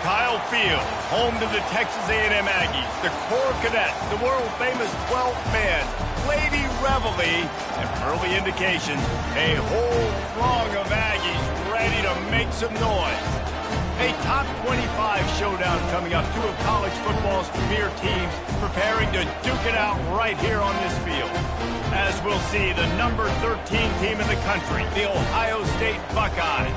Kyle Field, home to the Texas A&M Aggies, the Core Cadets, the world-famous 12th man, Lady Reveille, and early indication, a whole throng of Aggies ready to make some noise. A top 25 showdown coming up, two of college football's premier teams preparing to duke it out right here on this field. As we'll see, the number 13 team in the country, the Ohio State Buckeyes,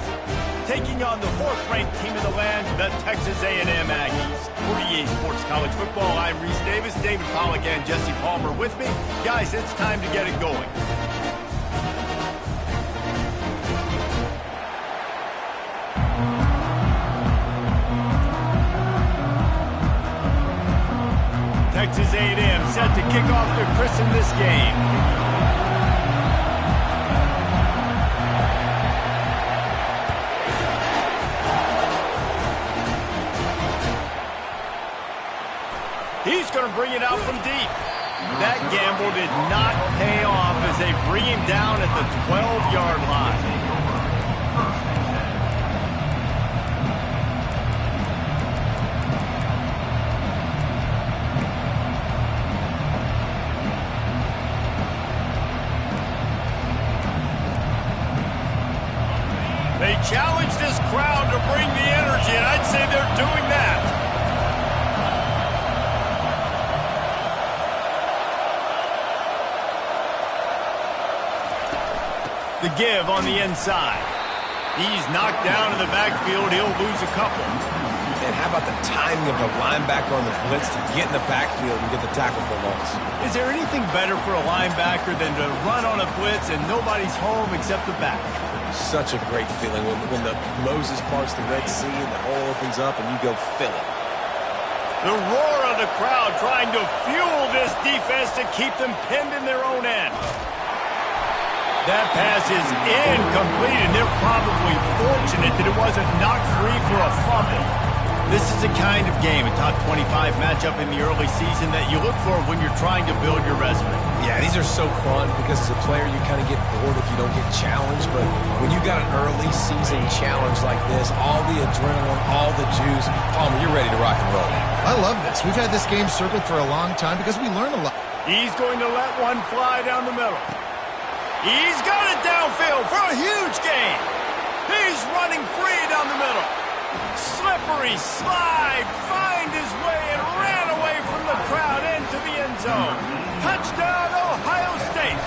taking on the fourth-ranked team in the land, the Texas A&M Aggies. For EA Sports College Football, I'm Reese Davis, David Pollack, and Jesse Palmer with me. Guys, it's time to get it going. Texas A&M set to kick off to christen this game. He's going to bring it out from deep. That gamble did not pay off as they bring him down at the 12-yard line. They challenge this crowd to bring the energy, and I'd say they're doing that. The give on the inside. He's knocked down in the backfield. He'll lose a couple. And how about the timing of the linebacker on the blitz to get in the backfield and get the tackle for loss? Is there anything better for a linebacker than to run on a blitz and nobody's home except the back? Such a great feeling when the Moses parts the Red Sea and the hole opens up and you go fill it. The roar of the crowd trying to fuel this defense to keep them pinned in their own end. That pass is incomplete, and they're probably fortunate that it wasn't knocked free for a fumble. This is the kind of game, a top 25 matchup in the early season, that you look for when you're trying to build your resume. Yeah, these are so fun because as a player you kind of get bored if you don't get challenged, but when you got an early season challenge like this, all the adrenaline, all the juice, Palmer, you're ready to rock and roll. I love this. We've had this game circled for a long time because we learn a lot. He's going to let one fly down the middle. He's got it downfield for a huge gain. He's running free down the middle. Slippery slide, find his way and ran away from the crowd into the end zone. Touchdown, Ohio State.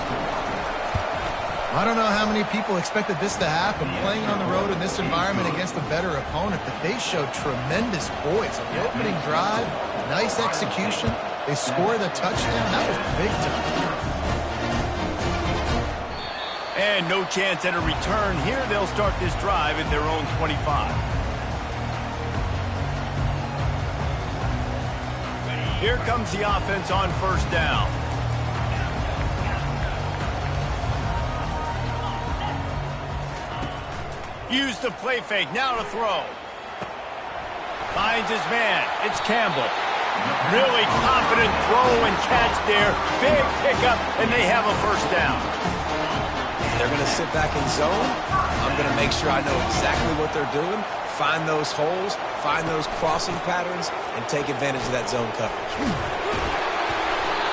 I don't know how many people expected this to happen, playing on the road in this environment against a better opponent, but they showed tremendous poise on the opening drive. Nice execution. They scored a touchdown. That was big time. And no chance at a return here. They'll start this drive at their own 25. Here comes the offense on first down. Use the play fake. Now to throw. Finds his man. It's Campbell. Really confident throw and catch there. Big pickup, and they have a first down. They're going to sit back in zone. I'm going to make sure I know exactly what they're doing, find those holes, find those crossing patterns, and take advantage of that zone coverage.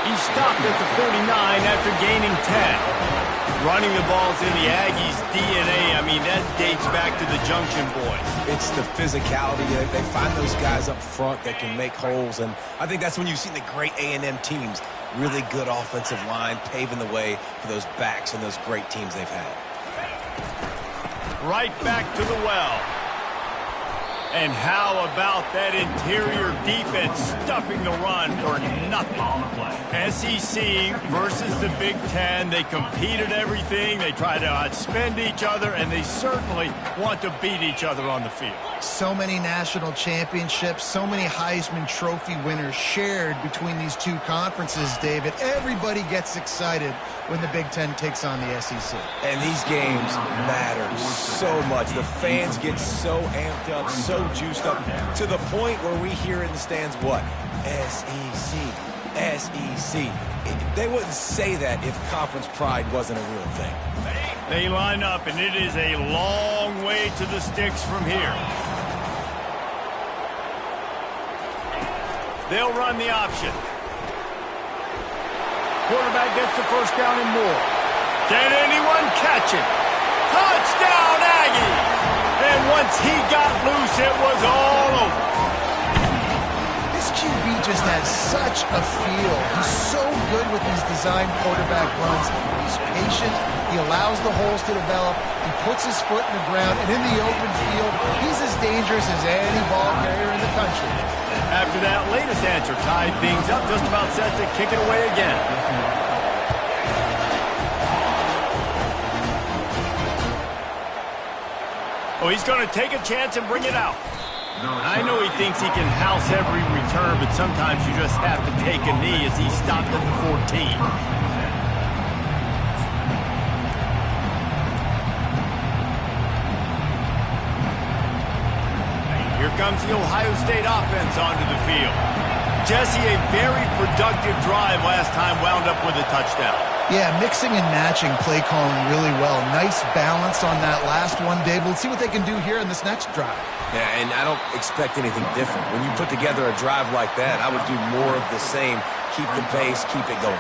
He stopped at the 49 after gaining 10. Running the ball's in the Aggies' DNA. I mean, that dates back to the Junction Boys. It's the physicality. They find those guys up front that can make holes, and I think that's when you've seen the great A&M teams. Really good offensive line, paving the way for those backs and those great teams they've had. Right back to the well. And how about that interior defense stuffing the run for nothing? SEC versus the Big Ten. They compete at everything. They try to outspend each other, and they certainly want to beat each other on the field. So many national championships, so many Heisman Trophy winners shared between these two conferences, David. Everybody gets excited when the Big Ten takes on the SEC. And these games matter so much. The fans get so amped up, so juiced up, to the point where we hear in the stands what? SEC, SEC. They wouldn't say that if conference pride wasn't a real thing. They line up, and it is a long way to the sticks from here. They'll run the option. Quarterback gets the first down and more. Can anyone catch it? Touchdown, Aggies! And once he got loose, it was all over. This QB just has such a feel. He's so good with these design quarterback runs. He's patient. He allows the holes to develop. He puts his foot in the ground, and in the open field, he's as dangerous as any ball carrier in the country. After that latest answer tied things up, just about set to kick it away again. Oh, he's going to take a chance and bring it out. I know he thinks he can house every return, but sometimes you just have to take a knee as he stopped at the 14. Here comes the Ohio State offense onto the field. Jesse, a very productive drive last time, wound up with a touchdown. Yeah, mixing and matching play calling really well. Nice balance on that last one, Dave. We'll see what they can do here in this next drive. Yeah, and I don't expect anything different. When you put together a drive like that, I would do more of the same. Keep the pace, keep it going.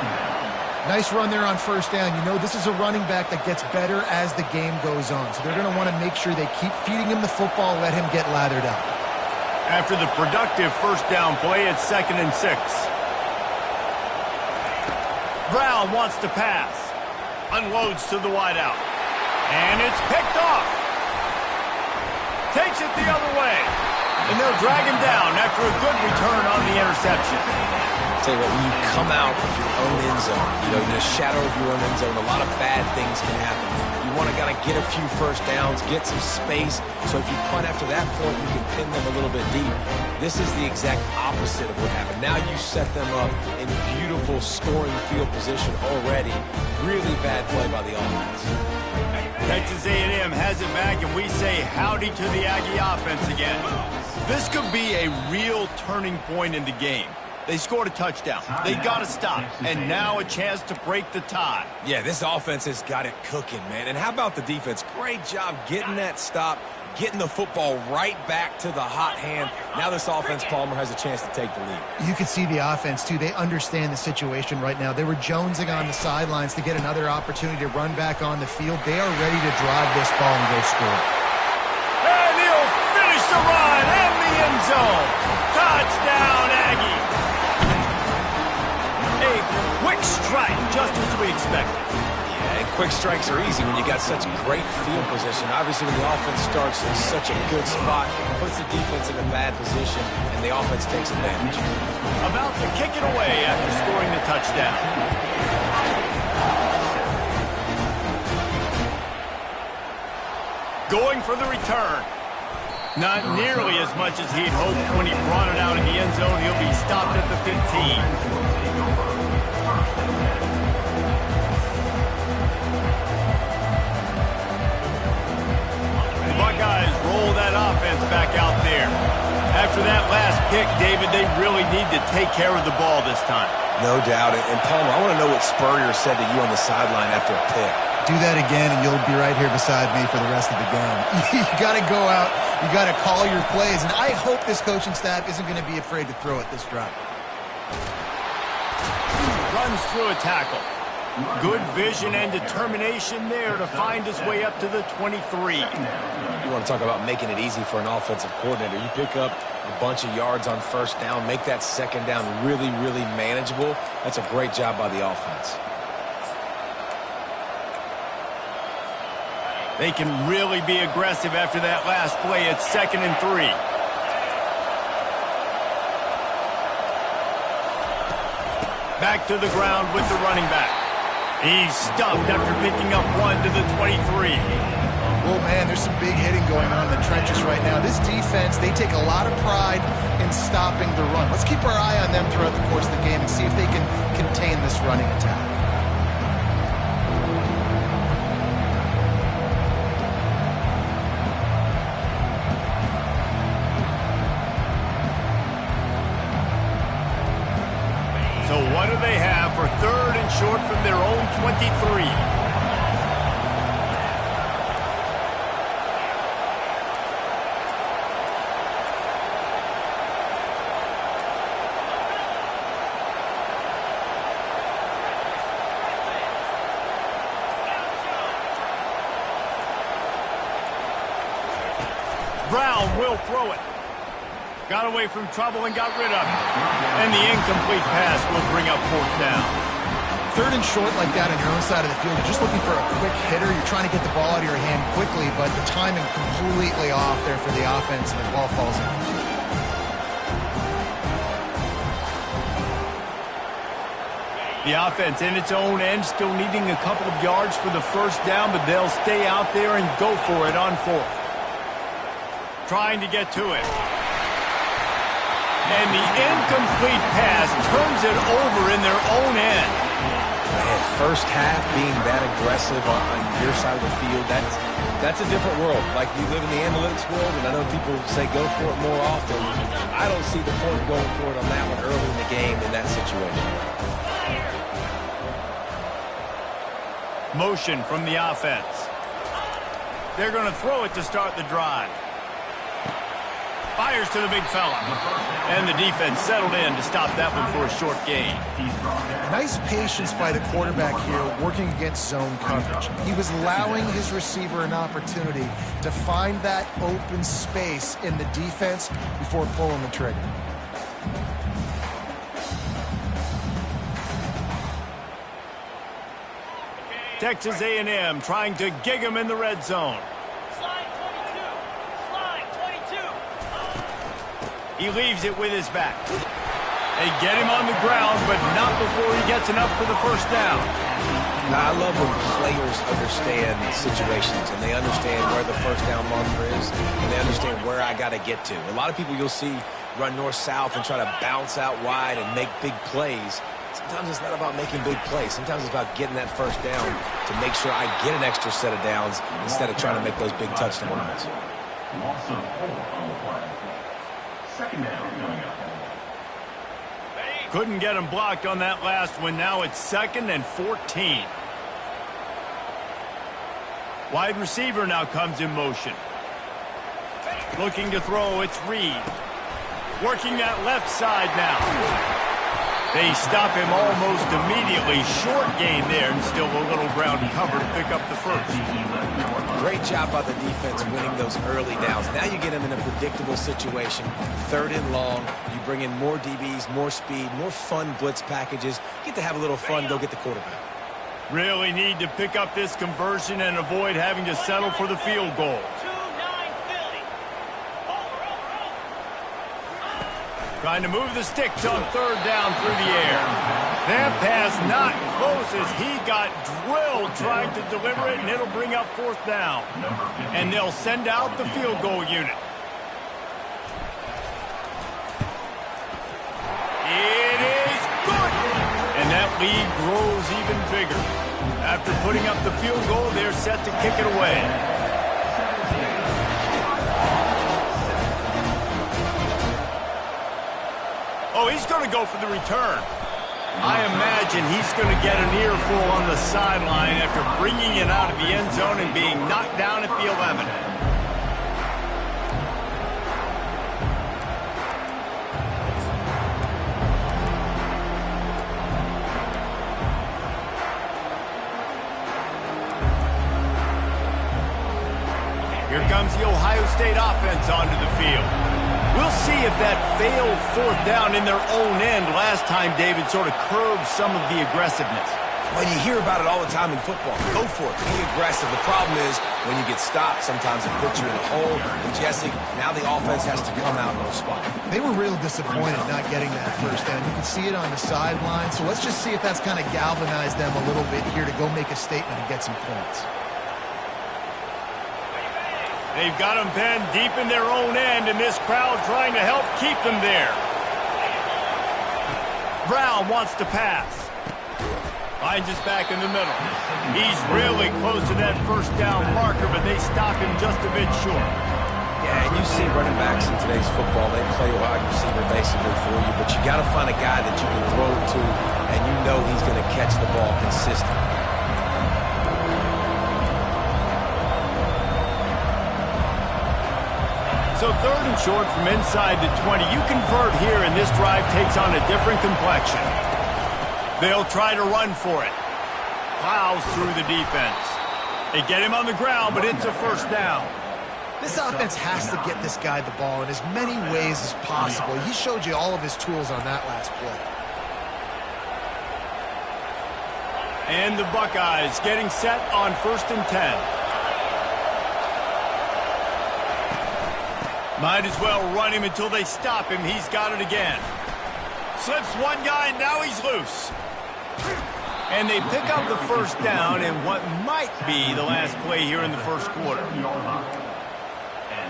Nice run there on first down. You know, this is a running back that gets better as the game goes on. So they're going to want to make sure they keep feeding him the football, let him get lathered up. After the productive first down play, it's 2nd and 6. Brown wants to pass. Unloads to the wideout. And it's picked off. Takes it the other way. And they'll drag him down after a good return on the interception. Tell you what, when you come out of your own end zone, you know, in the shadow of your own end zone, a lot of bad things can happen. You want to kind of get a few first downs, get some space, so if you punt after that point, you can pin them a little bit deep. This is the exact opposite of what happened. Now you set them up in beautiful scoring field position already. Really bad play by the offense. Texas A&M has it back, and we say howdy to the Aggie offense again. This could be a real turning point in the game. They scored a touchdown. They got to stop. And now a chance to break the tie. Yeah, this offense has got it cooking, man. And how about the defense? Great job getting that stop, getting the football right back to the hot hand. Now this offense, Palmer, has a chance to take the lead. You can see the offense, too. They understand the situation right now. They were jonesing on the sidelines to get another opportunity to run back on the field. They are ready to drive this ball and go score. And he'll finish the run in the end zone. Touchdown, Aggie. A quick strike, just as we expected. Yeah, and quick strikes are easy when you got such great field position. Obviously, when the offense starts in such a good spot, puts the defense in a bad position, and the offense takes advantage. About to kick it away after scoring the touchdown. Going for the return. Not nearly as much as he'd hoped when he brought it out in the end zone. He'll be stopped at the 15. The Buckeyes roll that offense back out there. After that last pick, David, they really need to take care of the ball this time. No doubt. And Palmer, I want to know what Spurrier said to you on the sideline after a pick. Do that again, and you'll be right here beside me for the rest of the game. You got to go out. You got to call your plays, and I hope this coaching staff isn't going to be afraid to throw it this drive. Runs through a tackle. Good vision and determination there to find his way up to the 23. You want to talk about making it easy for an offensive coordinator. You pick up a bunch of yards on first down, make that second down really, really manageable. That's a great job by the offense. They can really be aggressive after that last play. It's 2nd and 3. Back to the ground with the running back. He's stuffed after picking up 1 to the 23. Oh, man, there's some big hitting going on in the trenches right now. This defense, they take a lot of pride in stopping the run. Let's keep our eye on them throughout the course of the game and see if they can contain this running attack. So what do they have for 3rd and short from their own 23? Brown will throw it. Got away from trouble and got rid of it. And the incomplete pass will bring up 4th down. 3rd and short like that on your own side of the field. You're just looking for a quick hitter. You're trying to get the ball out of your hand quickly, but the timing completely off there for the offense, and the ball falls in. The offense in its own end, still needing a couple of yards for the 1st down, but they'll stay out there and go for it on 4th. Trying to get to it. And the incomplete pass turns it over in their own end. Man, first half being that aggressive on your side of the field, that's a different world. Like, you live in the analytics world, and I know people say go for it more often. I don't see the point going for it on that one early in the game in that situation. Motion from the offense. They're going to throw it to start the drive. Fires to the big fella. And the defense settled in to stop that one for a short gain. Nice patience by the quarterback here working against zone coverage. He was allowing his receiver an opportunity to find that open space in the defense before pulling the trigger. Texas A&M trying to gig him in the red zone. He leaves it with his back. They get him on the ground, but not before he gets enough for the 1st down. Now, I love when players understand situations and they understand where the 1st down marker is and they understand where I got to get to. A lot of people you'll see run north-south and try to bounce out wide and make big plays. Sometimes it's not about making big plays. Sometimes it's about getting that 1st down to make sure I get an extra set of downs instead of trying to make those big touchdown runs. Loss of 4 on the play. 2nd down coming up. Couldn't get him blocked on that last one. Now it's 2nd and 14. Wide receiver now comes in motion. Looking to throw, it's Reed. Working that left side now. They stop him almost immediately. Short gain there, and still a little ground cover to pick up the 1st. Great job by the defense winning those early downs. Now you get them in a predictable situation. 3rd and long. You bring in more DBs, more speed, more fun blitz packages. Get to have a little fun, go get the quarterback. Really need to pick up this conversion and avoid having to settle for the field goal. Trying to move the sticks on 3rd down through the air. That pass not close as he got drilled trying to deliver it, and it'll bring up 4th down. And they'll send out the field goal unit. It is good! And that lead grows even bigger. After putting up the field goal, they're set to kick it away. Oh, he's going to go for the return. I imagine he's going to get an earful on the sideline after bringing it out of the end zone and being knocked down at the 11. Here comes the Ohio State offense onto the field. We'll see if that failed 4th down in their own end last time, David, sort of curbed some of the aggressiveness. Well, you hear about it all the time in football. Go for it. Be aggressive. The problem is when you get stopped, sometimes it puts you in a hole. And, Jesse, now the offense has to come out and respond. They were real disappointed not getting that first down. You can see it on the sideline. So let's just see if that's kind of galvanized them a little bit here to go make a statement and get some points. They've got them pinned deep in their own end, and this crowd trying to help keep them there. Brown wants to pass. Finds us back in the middle. He's really close to that first down marker, but they stop him just a bit short. Yeah, and you see running backs in today's football, they play wide receiver basically for you, but you got to find a guy that you can throw it to, and you know he's going to catch the ball consistently. So 3rd and short from inside the 20. You convert here, and this drive takes on a different complexion. They'll try to run for it. Plows through the defense. They get him on the ground, but it's a first down. This offense has to get this guy the ball in as many ways as possible. He showed you all of his tools on that last play. And the Buckeyes getting set on 1st and 10. Might as well run him until they stop him. He's got it again. Slips one guy, and now he's loose. And they pick up the first down in what might be the last play here in the first quarter. And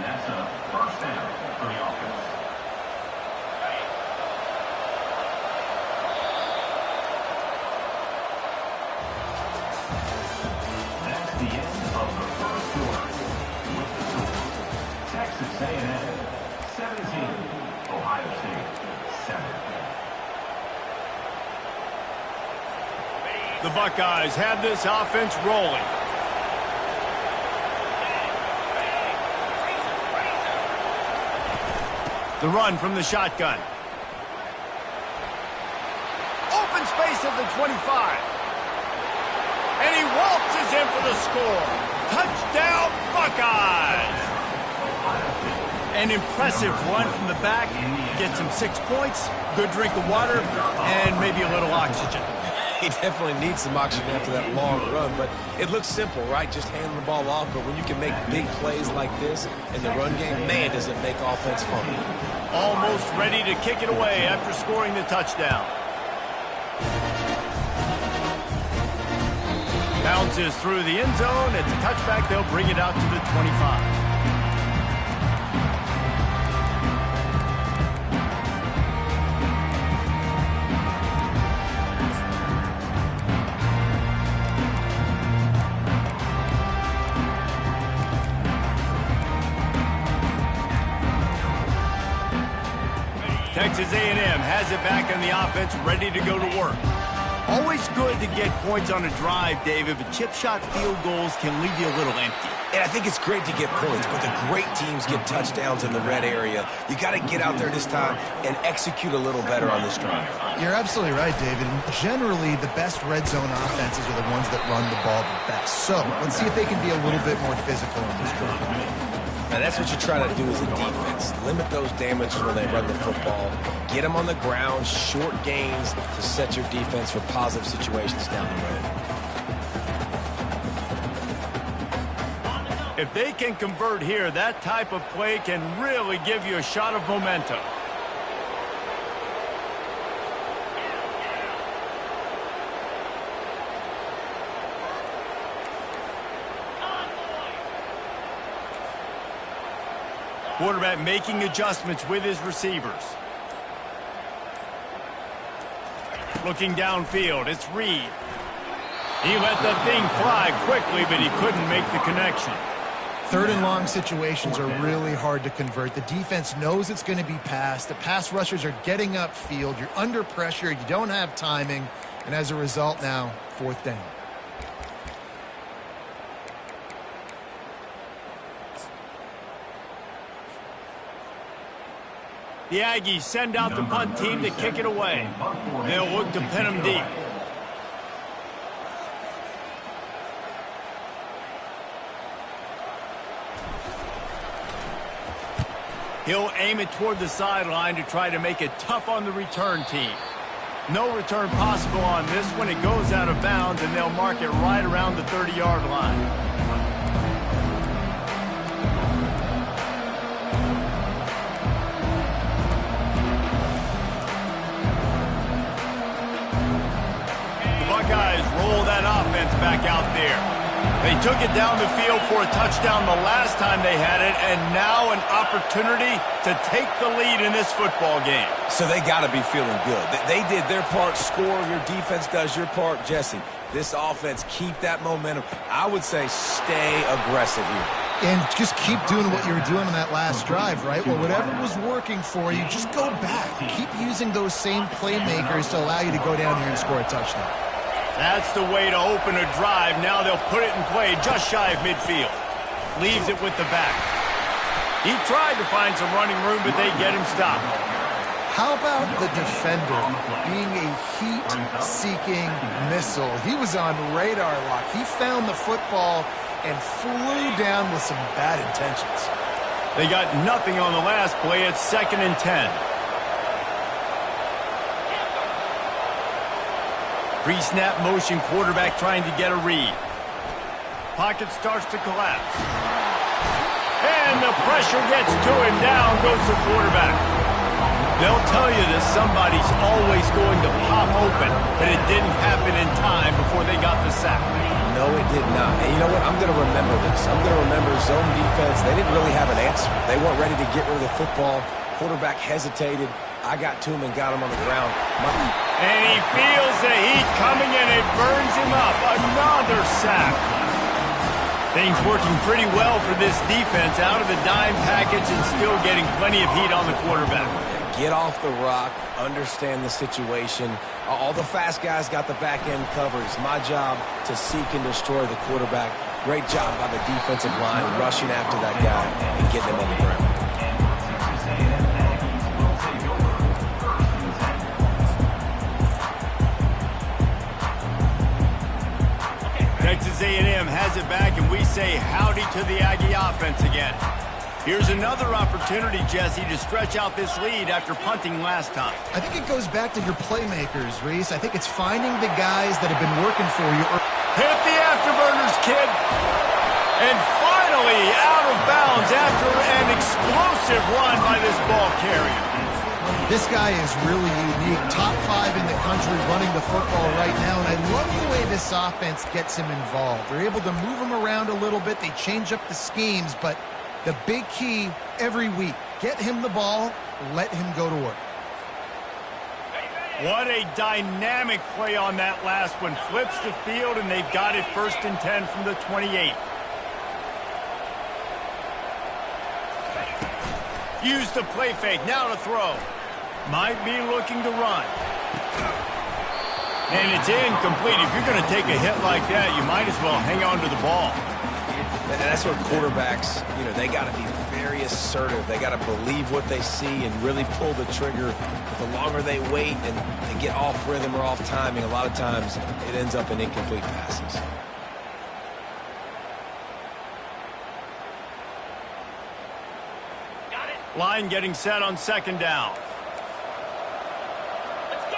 that's a first down for the offense. That's the end of the first quarter. With the score, Texas A&M 17, Ohio State 7. The Buckeyes have this offense rolling. The run from the shotgun. Open space at the 25. And he waltzes in for the score. Touchdown, Buckeyes! An impressive run from the back. Gets him 6 points, good drink of water, and maybe a little oxygen. He definitely needs some oxygen after that long run, but it looks simple, right? Just handing the ball off, but when you can make big plays like this in the run game, man, does it make offense fun. Almost ready to kick it away after scoring the touchdown. Bounces through the end zone. It's a touchback. They'll bring it out to the 25. Texas A&M has it back on the offense, ready to go to work. Always good to get points on a drive, David, but chip shot field goals can leave you a little empty. And I think it's great to get points, but the great teams get touchdowns in the red area. You got to get out there this time and execute a little better on this drive. You're absolutely right, David. And generally, the best red zone offenses are the ones that run the ball the best. So let's see if they can be a little bit more physical on this drive. Now, that's what you try to do as a defense. Limit those damages when they run the football. Get them on the ground, short gains to set your defense for positive situations down the road. If they can convert here, that type of play can really give you a shot of momentum. Quarterback making adjustments with his receivers. Looking downfield, it's Reed. He let the thing fly quickly, but he couldn't make the connection. 3rd and long situations are really hard to convert. The defense knows it's going to be passed. The pass rushers are getting upfield. You're under pressure. You don't have timing. And as a result now, 4th down. The Aggies send out the punt team to kick it away. They'll look to pin them deep. He'll aim it toward the sideline to try to make it tough on the return team. No return possible on this one. It goes out of bounds, and they'll mark it right around the 30-yard line. Buckeyes roll that offense back out there. They took it down the field for a touchdown the last time they had it, and now an opportunity to take the lead in this football game. So they got to be feeling good. They did their part, score. Your defense does your part. Jesse, this offense, keep that momentum. I would say stay aggressive here. And just keep doing what you were doing on that last drive, right? Well, whatever was working for you, just go back. Keep using those same playmakers to allow you to go down here and score a touchdown. That's the way to open a drive. Now they'll put it in play just shy of midfield. Leaves it with the back. He tried to find some running room, but they get him stopped. How about the defender being a heat-seeking missile? He was on radar lock. He found the football and flew down with some bad intentions. They got nothing on the last play. It's 2nd and 10. Pre-snap motion, quarterback trying to get a read. Pocket starts to collapse. And the pressure gets to him. Down goes the quarterback. They'll tell you that somebody's always going to pop open, but it didn't happen in time before they got the sack. No, it did not. And you know what? I'm going to remember this. I'm going to remember zone defense. They didn't really have an answer. They weren't ready to get rid of the football. Quarterback hesitated. I got to him and got him on the ground. And he feels the heat coming, and it burns him up. Another sack. Things working pretty well for this defense. Out of the dime package and still getting plenty of heat on the quarterback. Get off the rock. Understand the situation. All the fast guys got the back end covered. It's my job to seek and destroy the quarterback. Great job by the defensive line rushing after that guy and getting him on the ground. Texas A&M has it back, and we say howdy to the Aggie offense again. Here's another opportunity, Jesse, to stretch out this lead after punting last time. I think it goes back to your playmakers, Reese. I think it's finding the guys that have been working for you. Hit the afterburners, kid. And finally out of bounds after an explosive run by this ball carrier. This guy is really unique. Top 5 in the country running the football right now, and I love the way this offense gets him involved. They're able to move him around a little bit. They change up the schemes, but the big key every week, get him the ball, let him go to work. What a dynamic play on that last one. Flips the field, and they've got it 1st and 10 from the 28. Use the play fake. Now to throw. Might be looking to run. And it's incomplete. If you're going to take a hit like that, you might as well hang on to the ball. And that's where quarterbacks, they got to be very assertive. They got to believe what they see and really pull the trigger. But the longer they wait and they get off rhythm or off timing, a lot of times it ends up in incomplete passes. Line getting set on 2nd down. Let's go!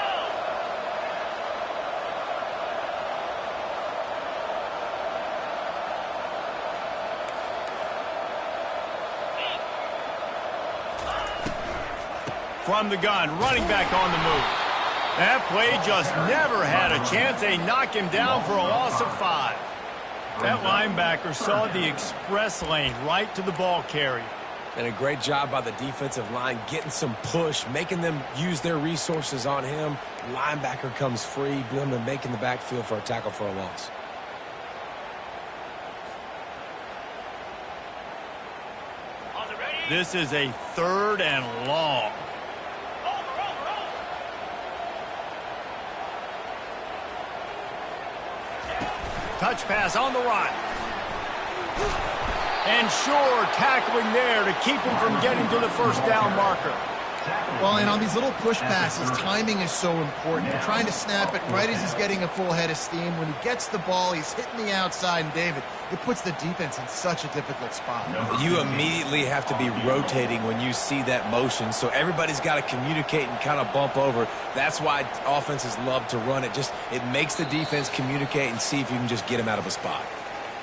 From the gun, running back on the move. That play just never had a chance. They knock him down for a loss of 5. That linebacker saw the express lane right to the ball carrier. And a great job by the defensive line, getting some push, making them use their resources on him. Linebacker comes free, boom, and making the backfield for a tackle for a loss. This is a 3rd and long. Touch pass on the right. And sure, tackling there to keep him from getting to the 1st down marker. Well, and on these little push passes, timing is so important. You're trying to snap it right as he's getting a full head of steam. When he gets the ball, he's hitting the outside, and David, it puts the defense in such a difficult spot. You immediately have to be rotating when you see that motion, so everybody's got to communicate and kind of bump over. That's why offenses love to run it. It makes the defense communicate and see if you can just get him out of a spot.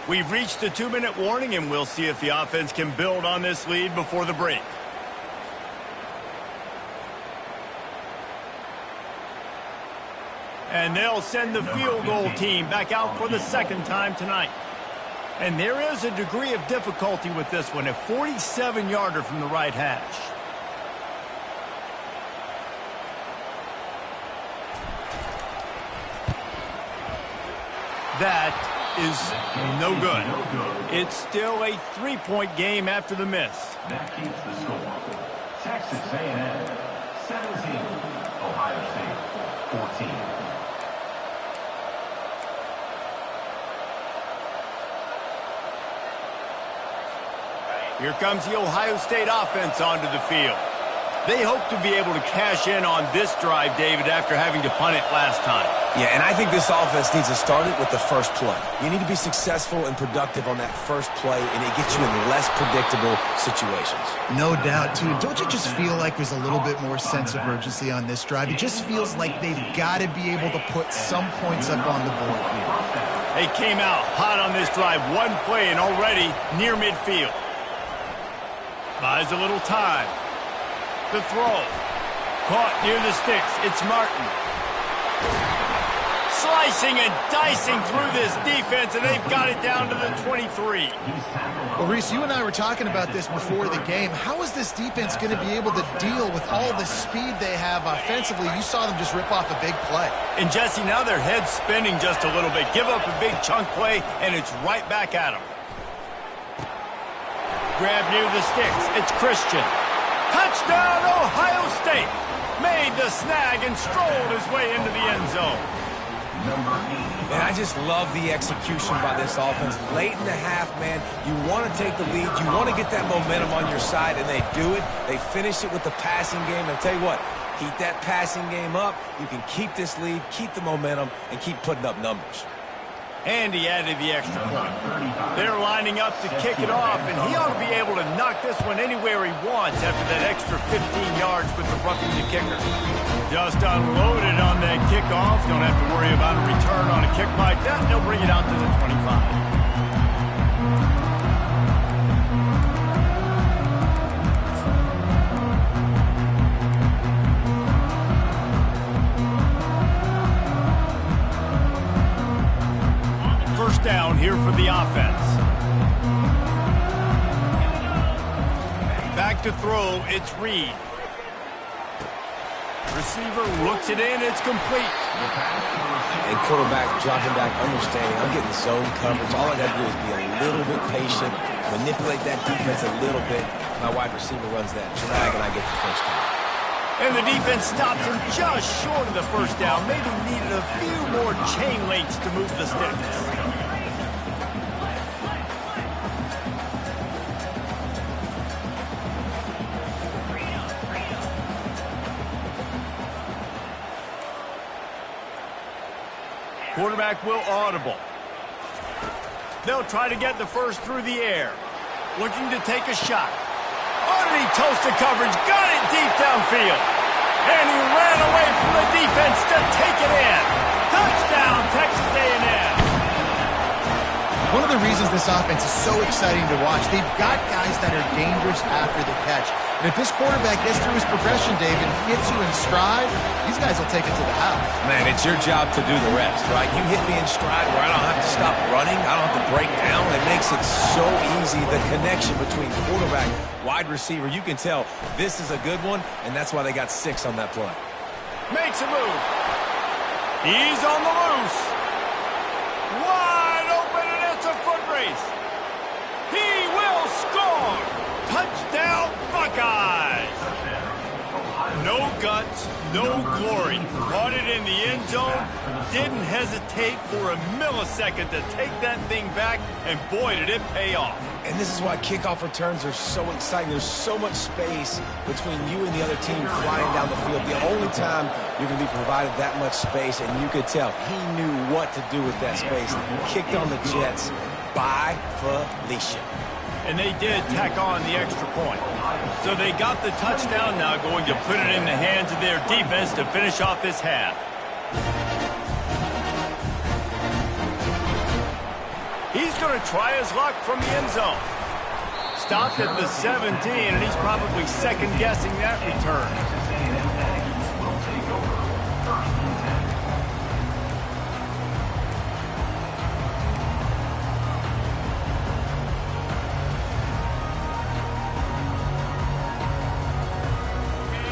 We've reached the 2-minute warning, and we'll see if the offense can build on this lead before the break. And they'll send the field goal team back out for the second time tonight. And there is a degree of difficulty with this one, a 47-yarder from the right hash. That is no good. It's still a 3-point game after the miss. That keeps the score. Texas A&M 17, Ohio State 14. Here comes the Ohio State offense onto the field. They hope to be able to cash in on this drive, David, after having to punt it last time. Yeah, and I think this offense needs to start it with the first play. You need to be successful and productive on that first play, and it gets you in less predictable situations. No doubt, too. Don't you just feel like there's a little bit more sense of urgency on this drive? It just feels like they've got to be able to put some points up on the board here. They came out hot on this drive. One play and already near midfield. Buys a little time. The throw. Caught near the sticks. It's Martin. Slicing and dicing through this defense, and they've got it down to the 23. Well, Reese, you and I were talking about this before the game. How is this defense going to be able to deal with all the speed they have offensively? You saw them just rip off a big play. And, Jesse, now their head's spinning just a little bit. Give up a big chunk play, and it's right back at them. Grab near the sticks. It's Christian. Touchdown, Ohio State. Made the snag and strolled his way into the end zone. Man, I just love the execution by this offense. Late in the half, man, you want to take the lead. You want to get that momentum on your side, and they do it. They finish it with the passing game. And I'll tell you what, keep that passing game up. You can keep this lead, keep the momentum, and keep putting up numbers. And he added the extra point. They're lining up to kick it off, and he ought to be able to knock this one anywhere he wants after that extra 15 yards with the roughing the kicker. Just unloaded on that kickoff. Don't have to worry about a return on a kick like that. They'll bring it out to the 25. Down here for the offense. Back to throw, it's Reed. Receiver looks it in, it's complete. And quarterback dropping back, understanding I'm getting zone coverage. All I got to do is be a little bit patient, manipulate that defense a little bit. My wide receiver runs that drag, and I get the first down. And the defense stops him just short of the first down. Maybe needed a few more chain links to move the sticks. Quarterback will audible. They'll try to get the first through the air. Looking to take a shot. Underneath toasted coverage. Got it deep downfield. And he ran away from the defense to take it in. Touchdown, Texas A&M. One of the reasons this offense is so exciting to watch, they've got guys that are dangerous after the catch. And if this quarterback gets through his progression, David, gets you in stride, these guys will take it to the house. Man, it's your job to do the rest, right? You hit me in stride where I don't have to stop running. I don't have to break down. It makes it so easy. The connection between quarterback, wide receiver, you can tell this is a good one, and that's why they got 6 on that play. Makes a move. He's on the loose. Wide open, and it's a foot race. He will score. Touchdown, Buckeyes. No guts, no glory. Caught it in the end zone, didn't hesitate for a millisecond to take that thing back, and boy, did it pay off. And this is why kickoff returns are so exciting. There's so much space between you and the other team flying down the field. The only time you're going to be provided that much space, and you could tell he knew what to do with that space. Kicked on the Jets by Felicia. And they did tack on the extra point. So they got the touchdown, now going to put it in the hands of their defense to finish off this half. He's going to try his luck from the end zone. Stopped at the 17, and he's probably second-guessing that return.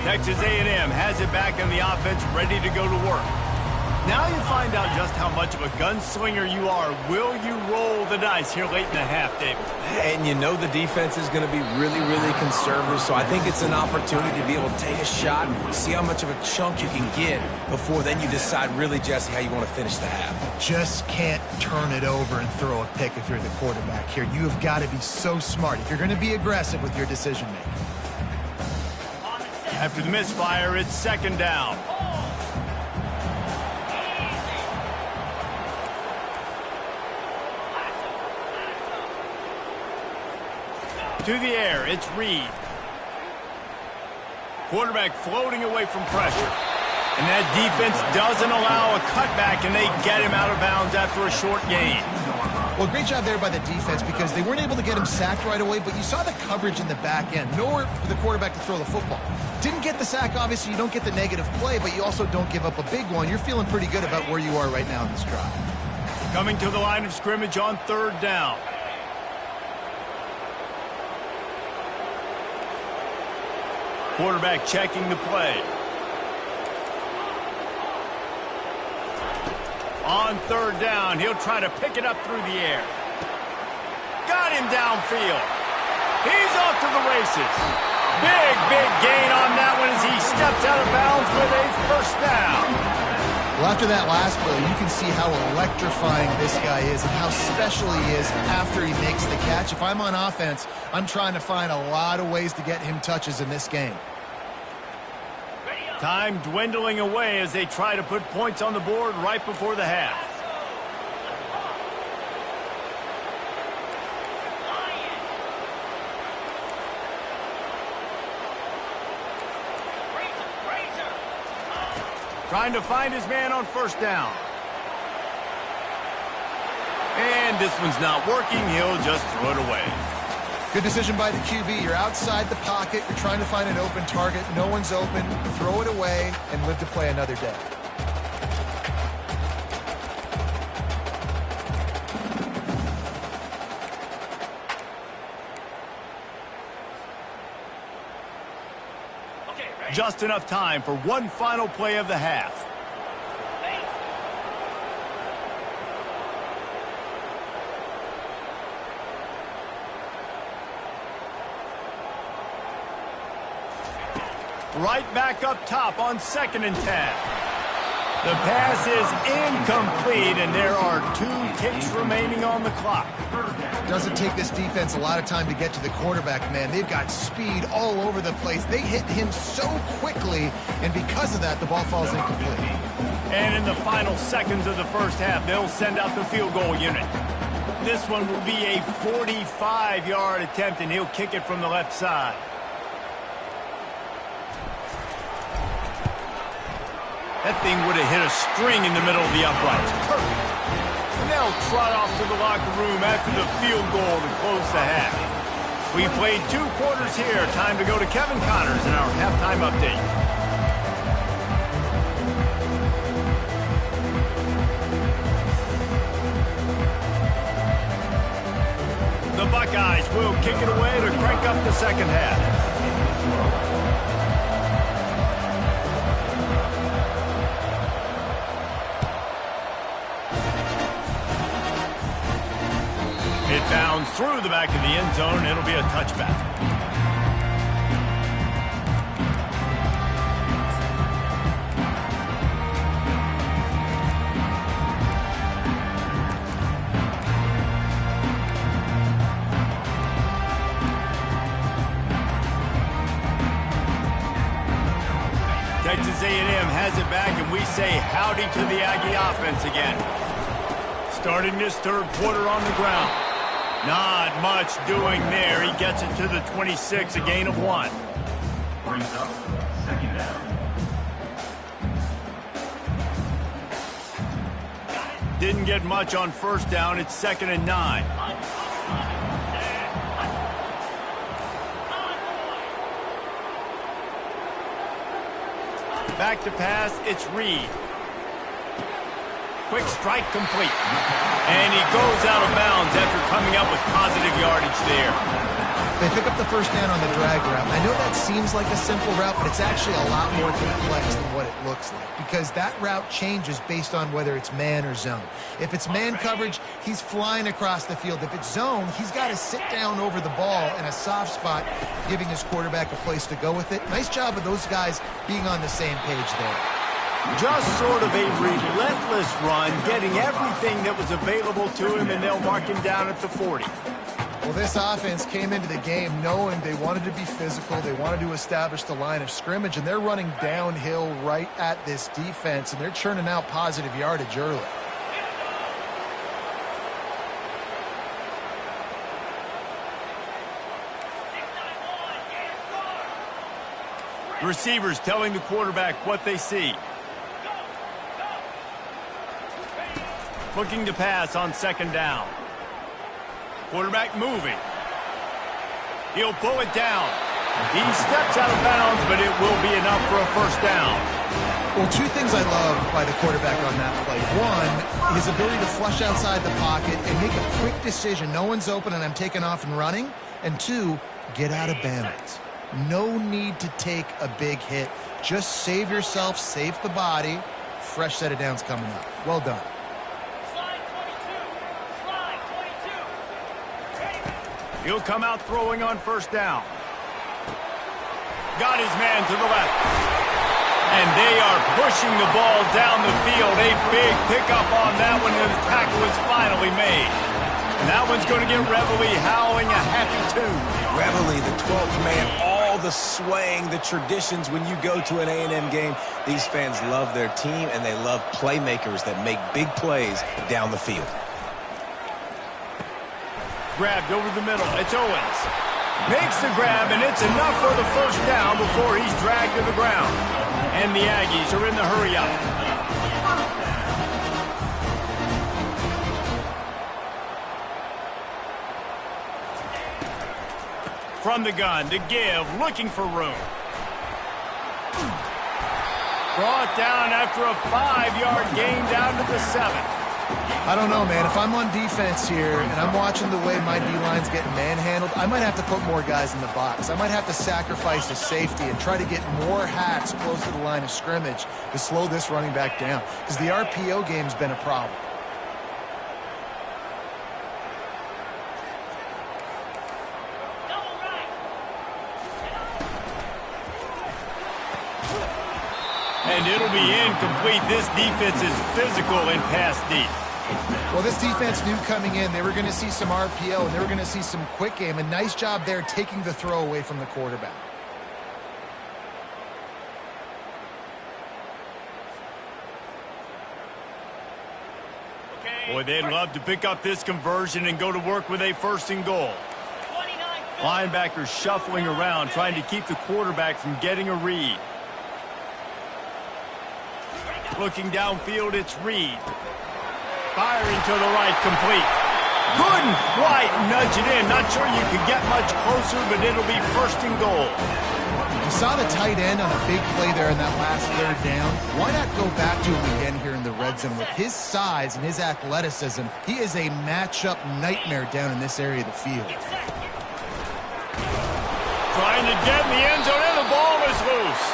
Texas A&M has it back in the offense, ready to go to work. Now you find out just how much of a gunslinger you are. Will you roll the dice here late in the half, David? And you know the defense is going to be really, really conservative, so I think it's an opportunity to be able to take a shot, see how much of a chunk you can get before then you decide really, Jesse, how you want to finish the half. Just can't turn it over and throw a pick if you're the quarterback here. You have got to be so smart if you're going to be aggressive with your decision-making. After the misfire, it's second down. To the air, it's Reed. Quarterback floating away from pressure. And that defense doesn't allow a cutback, and they get him out of bounds after a short gain. Well, great job there by the defense because they weren't able to get him sacked right away, but you saw the coverage in the back end. Nowhere for the quarterback to throw the football. Didn't get the sack, obviously. You don't get the negative play, but you also don't give up a big one. You're feeling pretty good about where you are right now in this drive. Coming to the line of scrimmage on third down. Quarterback checking the play. On third down, he'll try to pick it up through the air. Got him downfield. He's off to the races. Big gain on that one as he steps out of bounds with a first down. Well, after that last play, you can see how electrifying this guy is and how special he is after he makes the catch. If I'm on offense, I'm trying to find a lot of ways to get him touches in this game. Time dwindling away as they try to put points on the board right before the half. Trying to find his man on first down. And this one's not working. He'll just throw it away. Good decision by the QB. You're outside the pocket. You're trying to find an open target. No one's open. Throw it away and live to play another day. Just enough time for one final play of the half. Right back up top on 2nd and 10. The pass is incomplete, and there are 2 ticks remaining on the clock. Doesn't take this defense a lot of time to get to the quarterback, man. They've got speed all over the place. They hit him so quickly, and because of that, the ball falls incomplete. And in the final seconds of the first half, they'll send out the field goal unit. This one will be a 45-yard attempt, and he'll kick it from the left side. That thing would have hit a string in the middle of the uprights. Perfect. And they'll trot off to the locker room after the field goal to close the half. We've played 2 quarters here. Time to go to Kevin Connors in our halftime update. The Buckeyes will kick it away to crank up the second half. It bounds through the back of the end zone. It'll be a touchback. Texas A&M has it back, and we say howdy to the Aggie offense again. Starting this third quarter on the ground. Not much doing there. He gets it to the 26, a gain of 1. Brings up second down. Didn't get much on first down. It's 2nd and 9. Back to pass, it's Reed. Quick strike complete. And he goes out of bounds after coming up with positive yardage there. They pick up the first down on the drag route. I know that seems like a simple route, but it's actually a lot more complex than what it looks like, because that route changes based on whether it's man or zone. If it's man coverage, he's flying across the field. If it's zone, he's got to sit down over the ball in a soft spot, giving his quarterback a place to go with it. Nice job of those guys being on the same page there. Just sort of a relentless run, getting everything that was available to him, and they'll mark him down at the 40. Well, this offense came into the game knowing they wanted to be physical, they wanted to establish the line of scrimmage, and they're running downhill right at this defense, and they're churning out positive yardage early. Receivers telling the quarterback what they see. Looking to pass on 2nd down. Quarterback moving. He'll pull it down. He steps out of bounds, but it will be enough for a first down. Well, two things I love by the quarterback on that play. One, his ability to flush outside the pocket and make a quick decision. No one's open and I'm taking off and running. And two, get out of bounds. No need to take a big hit. Just save yourself, save the body. Fresh set of downs coming up. Well done. He'll come out throwing on first down. Got his man to the left. And they are pushing the ball down the field. A big pickup on that one, and the tackle is finally made. And that one's going to get Reveille howling a happy tune. Reveille, the 12th man, all the swaying, the traditions when you go to an A&M game. These fans love their team, and they love playmakers that make big plays down the field. Grabbed over the middle. It's Owens. Makes the grab, and it's enough for the first down before he's dragged to the ground. And the Aggies are in the hurry-up. From the gun to give, looking for room. Brought down after a 5-yard gain down to the 7. I don't know, man. If I'm on defense here and I'm watching the way my D-line's getting manhandled, I might have to put more guys in the box. I might have to sacrifice the safety and try to get more hacks close to the line of scrimmage to slow this running back down, because the RPO game's been a problem. And it'll be incomplete. This defense is physical and pass deep. Well, this defense knew coming in they were going to see some RPO and they were going to see some quick game. A nice job there taking the throw away from the quarterback. Boy, they'd love to pick up this conversion and go to work with a 1st and goal. Linebackers shuffling around, trying to keep the quarterback from getting a read. Looking downfield, it's Reed. Firing to the right, complete. Couldn't quite nudge it in. Not sure you could get much closer, but it'll be 1st and goal. You saw the tight end on a big play there in that last 3rd down. Why not go back to him again here in the red zone? With his size and his athleticism, he is a matchup nightmare down in this area of the field. Trying to get in the end zone, and the ball is loose.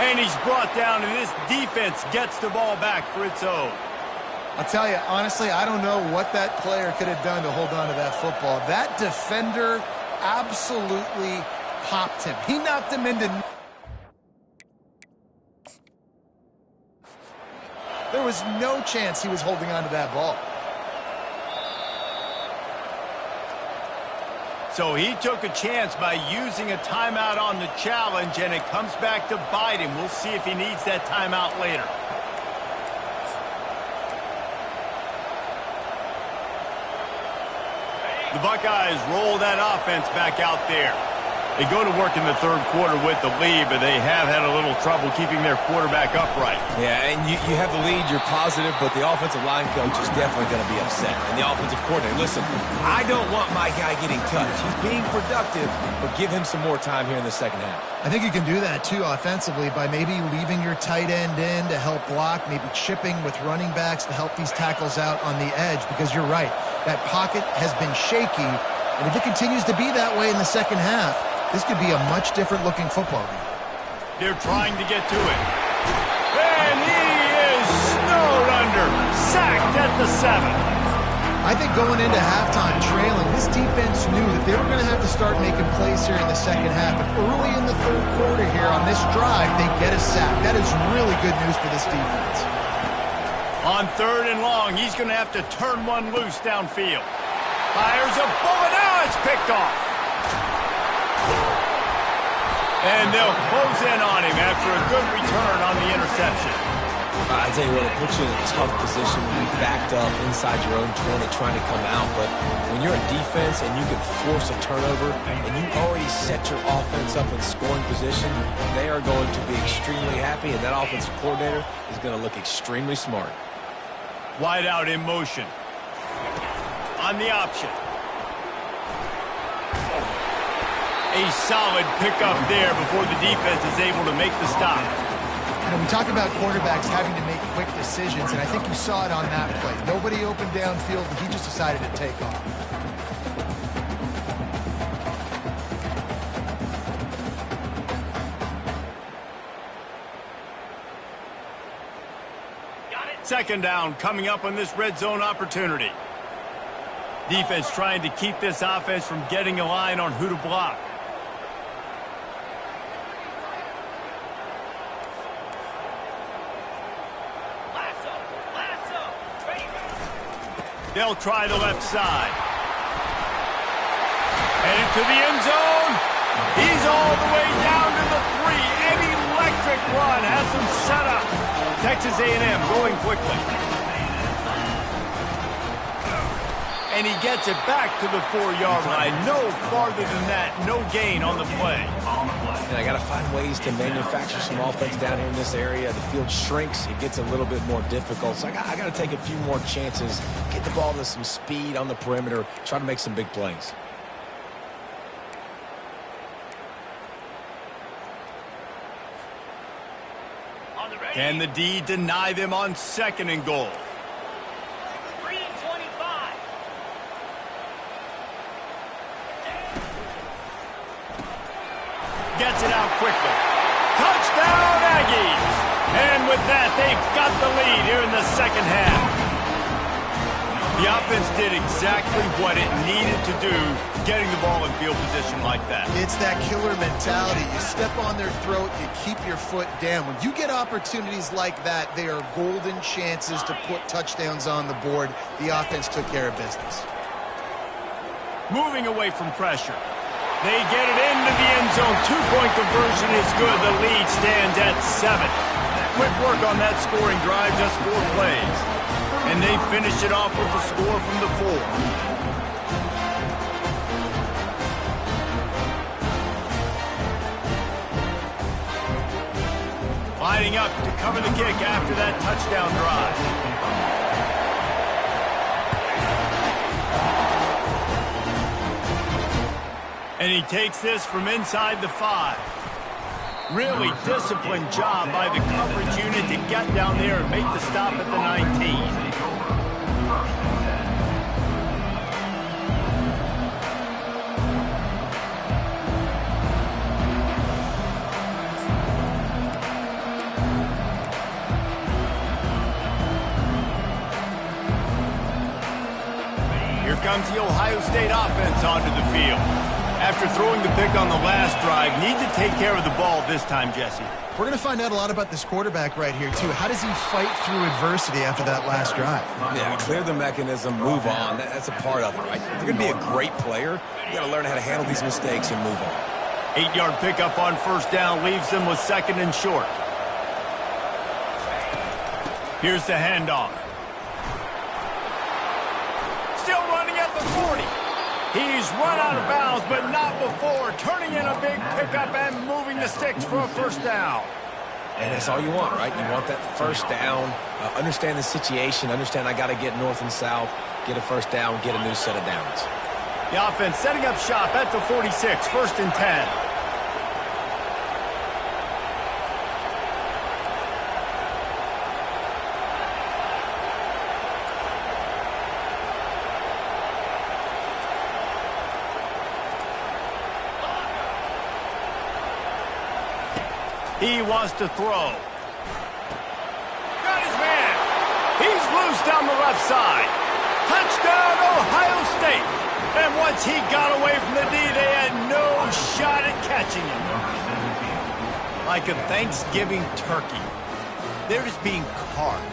And he's brought down, and this defense gets the ball back for its own. I'll tell you, honestly, I don't know what that player could have done to hold on to that football. That defender absolutely popped him. He knocked him into... There was no chance he was holding on to that ball. So he took a chance by using a timeout on the challenge, and it comes back to bite him. We'll see if he needs that timeout later. The Buckeyes roll that offense back out there. They go to work in the third quarter with the lead, but they have had a little trouble keeping their quarterback upright. Yeah, and you have the lead, you're positive, but the offensive line coach is definitely going to be upset. And the offensive coordinator, listen, I don't want my guy getting touched. He's being productive, but give him some more time here in the second half. I think you can do that, too, offensively, by maybe leaving your tight end in to help block, maybe chipping with running backs to help these tackles out on the edge, because you're right. That pocket has been shaky, and if it continues to be that way in the second half, this could be a much different-looking football game. They're trying to get to it. And he is snowed under. Sacked at the 7. I think going into halftime trailing, this defense knew that they were going to have to start making plays here in the second half. But early in the third quarter here on this drive, they get a sack. That is really good news for this defense. On 3rd and long, he's going to have to turn one loose downfield. Fires a bullet. Now it's picked off. And they'll close in on him after a good return on the interception. I tell you what, it puts you in a tough position when you're backed up inside your own 20 trying to come out. But when you're a defense and you can force a turnover and you already set your offense up in scoring position, they are going to be extremely happy, and that offensive coordinator is going to look extremely smart. Wide out in motion. On the option. A solid pickup there before the defense is able to make the stop. You know, we talk about quarterbacks having to make quick decisions, and I think you saw it on that play. Nobody opened downfield, but he just decided to take off. Second down coming up on this red zone opportunity. Defense trying to keep this offense from getting a line on who to block. They'll try the left side. And into the end zone. He's all the way down to the 3. An electric run has him set up. Texas A&M going quickly. And he gets it back to the 4-yard line. No farther than that. No gain on the play. And I got to find ways to manufacture some offense down here in this area. The field shrinks. It gets a little bit more difficult. So I got to take a few more chances, get the ball to some speed on the perimeter, try to make some big plays. Can the D deny them on 2nd and goal? Gets it out quickly. Touchdown, Aggies! And with that, they've got the lead here in the second half. The offense did exactly what it needed to do, getting the ball in field position like that. It's that killer mentality. You step on their throat, you keep your foot down. When you get opportunities like that, they are golden chances to put touchdowns on the board. The offense took care of business. Moving away from pressure. They get it into the end zone. 2-point conversion is good. The lead stands at 7. Quick work on that scoring drive, just 4 plays. And they finish it off with the score from the 4. Lining up to cover the kick after that touchdown drive. And he takes this from inside the 5. Really disciplined job by the coverage unit to get down there and make the stop at the 19. Here comes the Ohio State offense onto the field. After throwing the pick on the last drive, need to take care of the ball this time, Jesse. We're going to find out a lot about this quarterback right here, too. How does he fight through adversity after that last drive? Yeah, clear the mechanism, move on. That's a part of it, right? If you're going to be a great player, you got to learn how to handle these mistakes and move on. 8-yard pickup on first down leaves them with second and short. Here's the handoff. Still running at the 40. He's run out of bounds, but not before. Turning in a big pickup and moving the sticks for a first down. And that's all you want, right? You want that first down. Understand the situation. Understand I got to get north and south, get a first down, get a new set of downs. The offense setting up shop at the 46, first and 10. He wants to throw. Got his man. He's loose down the left side. Touchdown, Ohio State. And once he got away from the D, they had no shot at catching him. Like a Thanksgiving turkey. They're just being carved.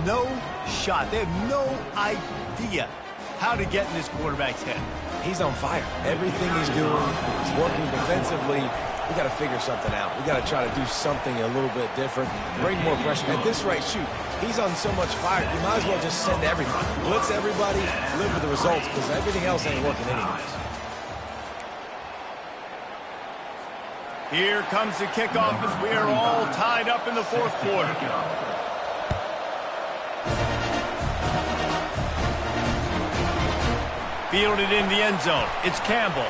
No shot. They have no idea how to get in this quarterback's head. He's on fire. Everything he's doing is working defensively. We got to figure something out. We got to try to do something a little bit different, bring more pressure. At this rate, shoot, he's on so much fire, you might as well just send everybody. Blitz everybody, live with the results, because everything else ain't working anyways. Here comes the kickoff as we are all tied up in the fourth quarter. Fielded in the end zone. It's Campbell.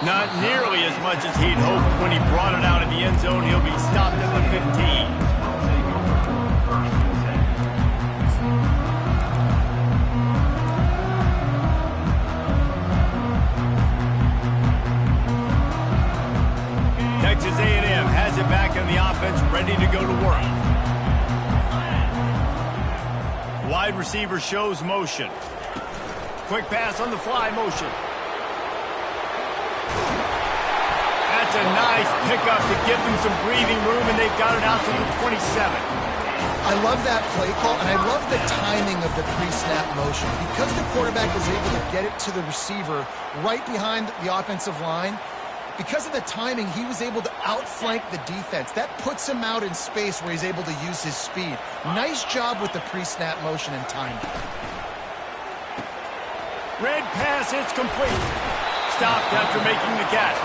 Not nearly as much as he'd hoped when he brought it out of the end zone. He'll be stopped at the 15. Texas A&M has it back in the offense, ready to go to work. Wide receiver shows motion. Quick pass on the fly motion. That's a nice pickup to give them some breathing room, and they've got it out to the 27. I love that play call, and I love the timing of the pre-snap motion. Because the quarterback was able to get it to the receiver right behind the offensive line, because of the timing, he was able to outflank the defense. That puts him out in space where he's able to use his speed. Nice job with the pre-snap motion and timing. Red pass, it's complete. Stopped after making the catch.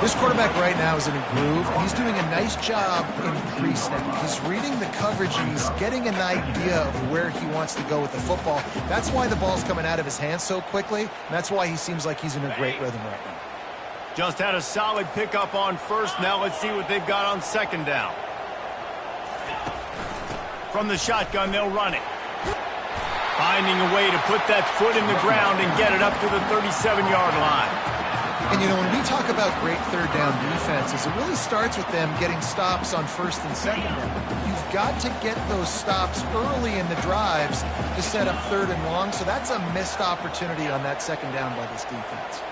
This quarterback right now is in a groove, and he's doing a nice job in pre-snap. He's reading the coverage, and he's getting an idea of where he wants to go with the football. That's why the ball's coming out of his hands so quickly, and that's why he seems like he's in a great rhythm right now. Just had a solid pickup on first. Now let's see what they've got on second down. From the shotgun, they'll run it. Finding a way to put that foot in the ground and get it up to the 37-yard line. And, you know, when we talk about great third down defenses, it really starts with them getting stops on first and second down. You've got to get those stops early in the drives to set up third and long, so that's a missed opportunity on that second down by this defense.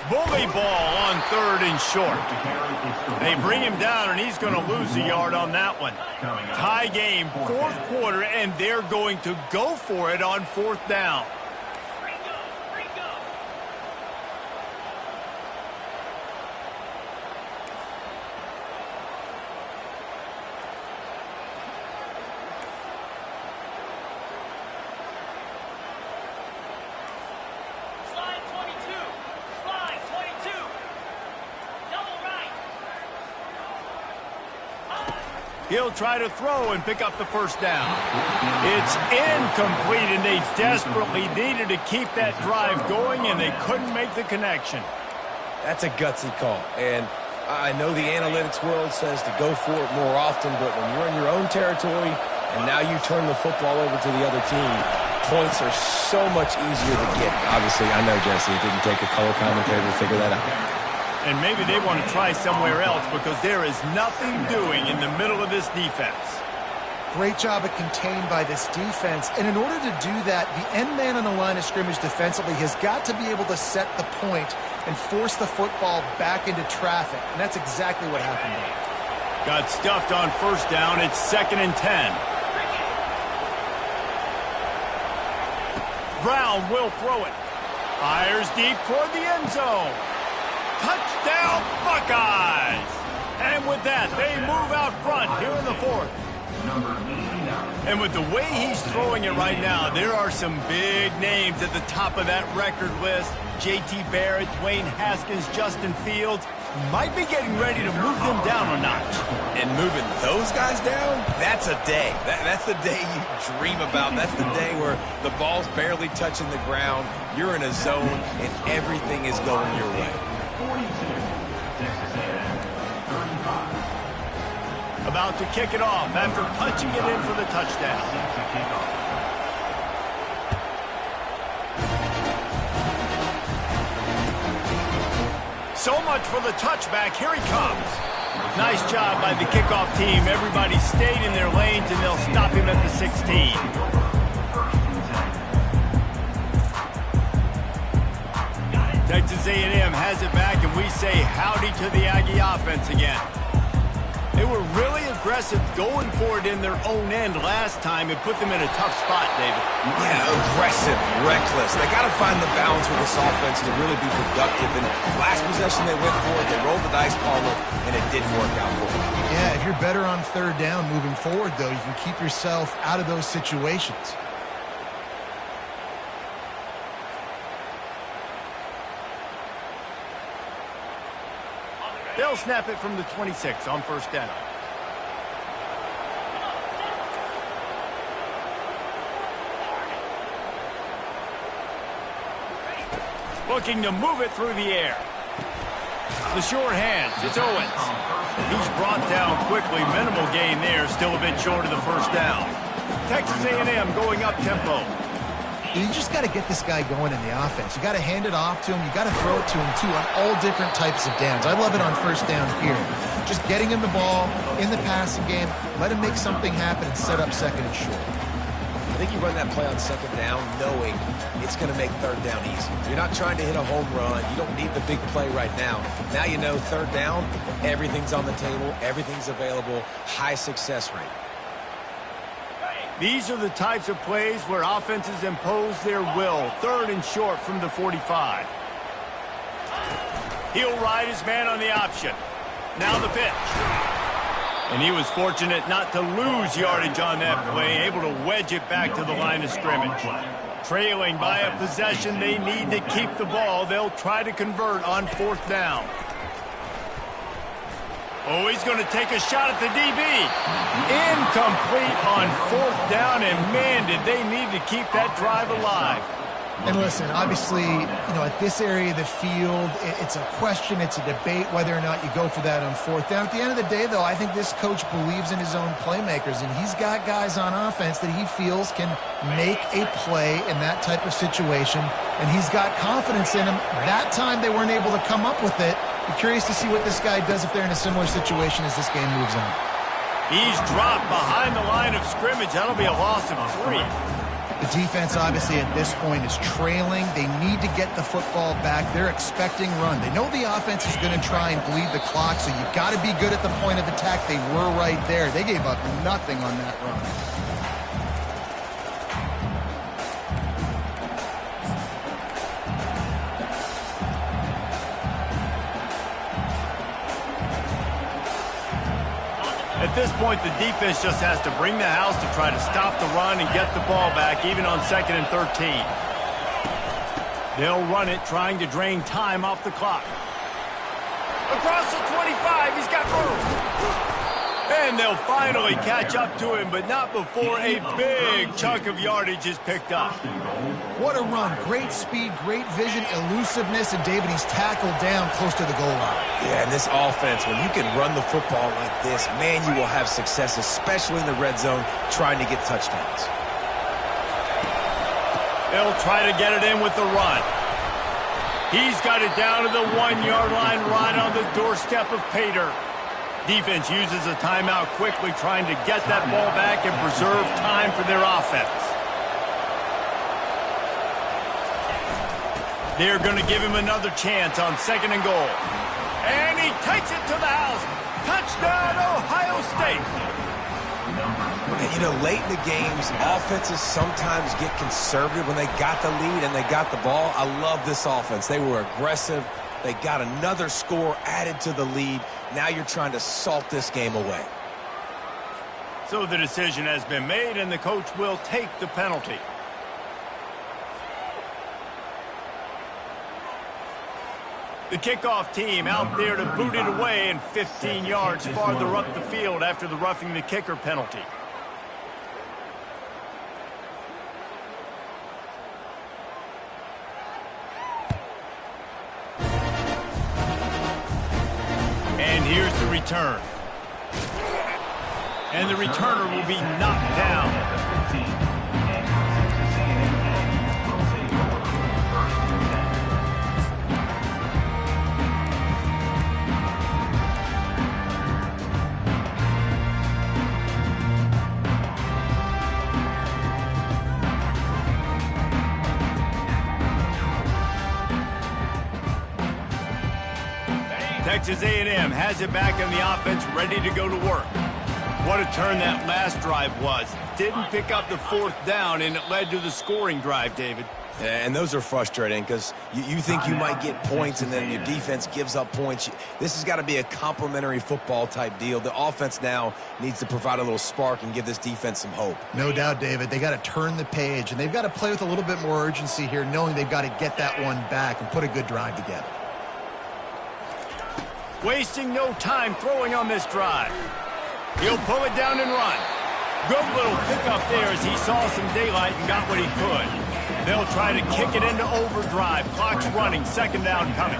Bully ball on third and short. They bring him down, and he's going to lose a yard on that one. Tie game, fourth quarter, and they're going to go for it on fourth down. He'll try to throw and pick up the first down. It's incomplete, and they desperately needed to keep that drive going, and they couldn't make the connection. That's a gutsy call, and I know the analytics world says to go for it more often, but when you're in your own territory and now you turn the football over to the other team, points are so much easier to get. Obviously, I know, Jesse, it didn't take a color commentator to figure that out. And maybe they want to try somewhere else because there is nothing doing in the middle of this defense. Great job of contained by this defense. And in order to do that, the end man on the line of scrimmage defensively has got to be able to set the point and force the football back into traffic. And that's exactly what happened there. Got stuffed on first down. It's 2nd and 10. Brown will throw it. Fires deep toward the end zone. Touchdown, Buckeyes! And with that, they move out front here in the 4th. And with the way he's throwing it right now, there are some big names at the top of that record list. J.T. Barrett, Dwayne Haskins, Justin Fields might be getting ready to move them down a notch. And moving those guys down, that's a day. That's the day you dream about. That's the day where the ball's barely touching the ground, you're in a zone, and everything is going your way. 42, Texas A&M, 35. About to kick it off after punching it in for the touchdown. So much for the touchback. Here he comes. Nice job by the kickoff team. Everybody stayed in their lanes, and they'll stop him at the 16. Texas A&M has it back, and we say howdy to the Aggie offense again. They were really aggressive going for it in their own end last time. It put them in a tough spot, David. Yeah, aggressive, reckless. They got to find the balance with this offense to really be productive. And last possession they went for it, they rolled the dice, Palmer, and it didn't work out for them. Yeah, if you're better on 3rd down moving forward, though, you can keep yourself out of those situations. They'll snap it from the 26 on first down. Looking to move it through the air. The short hands, it's Owens. He's brought down quickly. Minimal gain there, still a bit short of the first down. Texas A&M going up tempo. You just got to get this guy going in the offense. You got to hand it off to him. You got to throw it to him, too, on all different types of downs. I love it on first down here. Just getting him the ball in the passing game, let him make something happen and set up 2nd and short. I think you run that play on 2nd down knowing it's going to make 3rd down easy. You're not trying to hit a home run. You don't need the big play right now. Now you know 3rd down, everything's on the table, everything's available, high success rate. These are the types of plays where offenses impose their will. 3rd and short from the 45. He'll ride his man on the option. Now the pitch. And he was fortunate not to lose yardage on that play, able to wedge it back to the line of scrimmage. Trailing by a possession, they need to keep the ball. They'll try to convert on 4th down. Oh, he's going to take a shot at the DB. Incomplete on 4th down, and man, did they need to keep that drive alive. And listen, obviously, at this area of the field, it's a question, it's a debate whether or not you go for that on 4th down. At the end of the day, though, I think this coach believes in his own playmakers, and he's got guys on offense that he feels can make a play in that type of situation, and he's got confidence in them. That time they weren't able to come up with it. I'm curious to see what this guy does if they're in a similar situation as this game moves on. He's dropped behind the line of scrimmage. That'll be a loss of 3. The defense, obviously, at this point is trailing. They need to get the football back. They're expecting run. They know the offense is going to try and bleed the clock, so you've got to be good at the point of attack. They were right there. They gave up nothing on that run. At this point, the defense just has to bring the house to try to stop the run and get the ball back, even on 2nd and 13. They'll run it, trying to drain time off the clock. Across the 25, he's got room. And they'll finally catch up to him, but not before a big chunk of yardage is picked up. What a run. Great speed, great vision, elusiveness, and David, he's tackled down close to the goal line. Yeah, and this offense, when you can run the football like this, man, you will have success, especially in the red zone, trying to get touchdowns. They'll try to get it in with the run. He's got it down to the 1-yard line right on the doorstep of Pater. Defense uses a timeout quickly, trying to get that ball back and preserve time for their offense. They're going to give him another chance on 2nd and goal. And he takes it to the house. Touchdown, Ohio State. And, you know, late in the games, offenses sometimes get conservative when they got the lead and they got the ball. I love this offense. They were aggressive. They got another score added to the lead. Now you're trying to salt this game away. So the decision has been made, and the coach will take the penalty. The kickoff team out there to boot it away and 15 yards farther up the field after the roughing the kicker penalty. And here's the return. And the returner will be knocked down. Texas A&M has it back in the offense, ready to go to work. What a turn that last drive was. Didn't pick up the 4th down, and it led to the scoring drive, David. Yeah, and those are frustrating because you think you might get points and then your defense gives up points. This has got to be a complementary football type deal. The offense now needs to provide a little spark and give this defense some hope. No doubt, David. They got to turn the page, and they've got to play with a little bit more urgency here, knowing they've got to get that one back and put a good drive together. Wasting no time throwing on this drive. He'll pull it down and run. Good little pickup there as he saw some daylight and got what he could. They'll try to kick it into overdrive. Clock's running. 2nd down coming.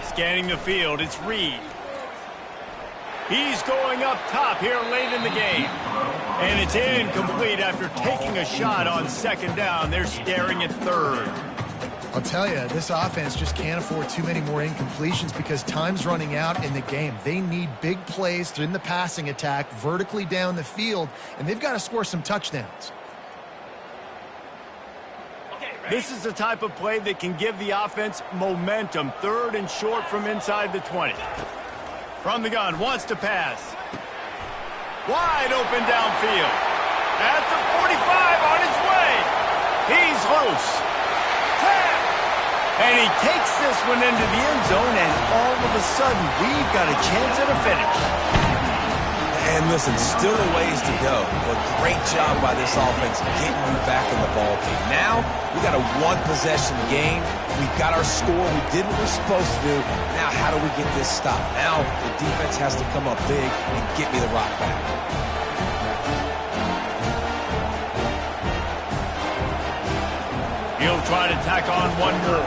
Scanning the field, it's Reed. He's going up top here late in the game. And it's incomplete after taking a shot on 2nd down. They're staring at 3rd. I'll tell you, this offense just can't afford too many more incompletions because time's running out in the game. They need big plays in the passing attack, vertically down the field, and they've got to score some touchdowns. This is the type of play that can give the offense momentum. 3rd and short from inside the 20. From the gun, wants to pass. Wide open downfield. At the 45, on his way. He's loose. And he takes this one into the end zone, and all of a sudden, we've got a chance at a finish. And listen, still a ways to go, but great job by this offense getting you back in the ball game. Now, we got a 1-possession game. We got our score. We did what we're supposed to do. Now, how do we get this stopped? Now, the defense has to come up big and get me the rock back. He'll try to tack on one more.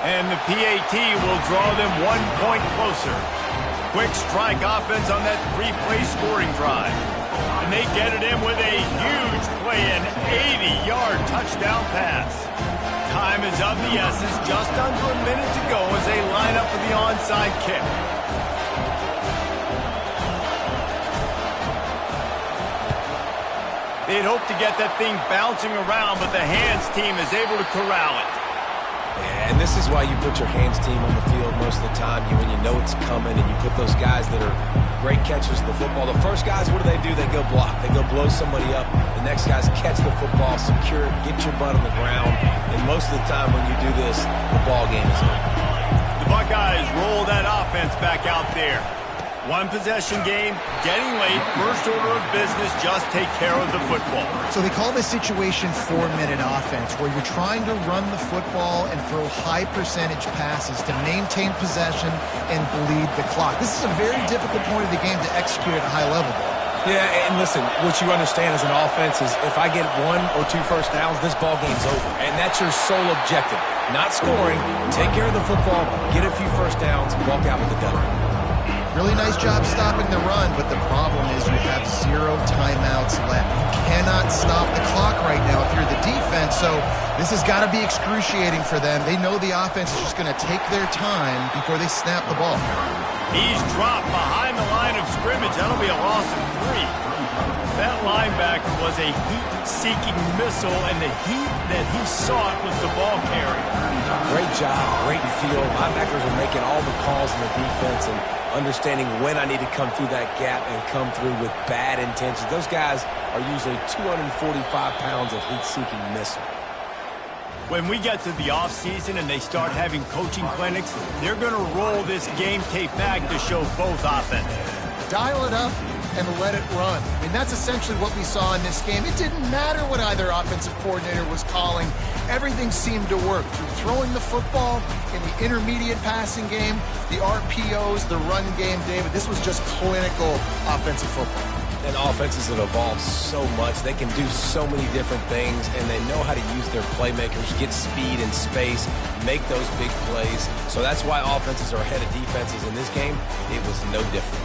And the PAT will draw them 1 point closer. Quick strike offense on that 3-play scoring drive. And they get it in with a huge play, an 80-yard touchdown pass. Time is of the essence, just under a minute to go as they line up for the onside kick. They'd hoped to get that thing bouncing around, but the hands team is able to corral it. Yeah, and this is why you put your hands team on the field most of the time. When you know it's coming, and you put those guys that are great catchers of the football. The first guys, what do? They go block. They go blow somebody up. The next guys catch the football, secure it, get your butt on the ground. And most of the time when you do this, the ball game is over. The Buckeyes roll that offense back out there. 1-possession game, getting late, first order of business, just take care of the football. So they call this situation 4-minute offense, where you're trying to run the football and throw high percentage passes to maintain possession and bleed the clock. This is a very difficult point of the game to execute at a high level. Yeah, and listen, what you understand as an offense is if I get 1 or 2 first downs, this ball game's over. And that's your sole objective. Not scoring, take care of the football, get a few first downs, walk out with the W. Really nice job stopping the run, but the problem is you have 0 timeouts left. You cannot stop the clock right now if you're the defense, so this has got to be excruciating for them. They know the offense is just going to take their time before they snap the ball. He's dropped behind the line of scrimmage. That'll be a loss of 3. That linebacker was a heat-seeking missile, and the heat that he sought was the ball carrier. Great job, great feel. Linebackers are making all the calls in the defense and understanding when I need to come through that gap and come through with bad intentions. Those guys are usually 245 pounds of heat-seeking missile. When we get to the offseason and they start having coaching clinics, they're going to roll this game tape back to show both offenses. Dial it up and let it run. I mean, that's essentially what we saw in this game. It didn't matter what either offensive coordinator was calling. Everything seemed to work. Through throwing the football, in the intermediate passing game, the RPOs, the run game, David, this was just clinical offensive football. And offenses have evolved so much. They can do so many different things, and they know how to use their playmakers, get speed and space, make those big plays. So that's why offenses are ahead of defenses in this game. It was no different.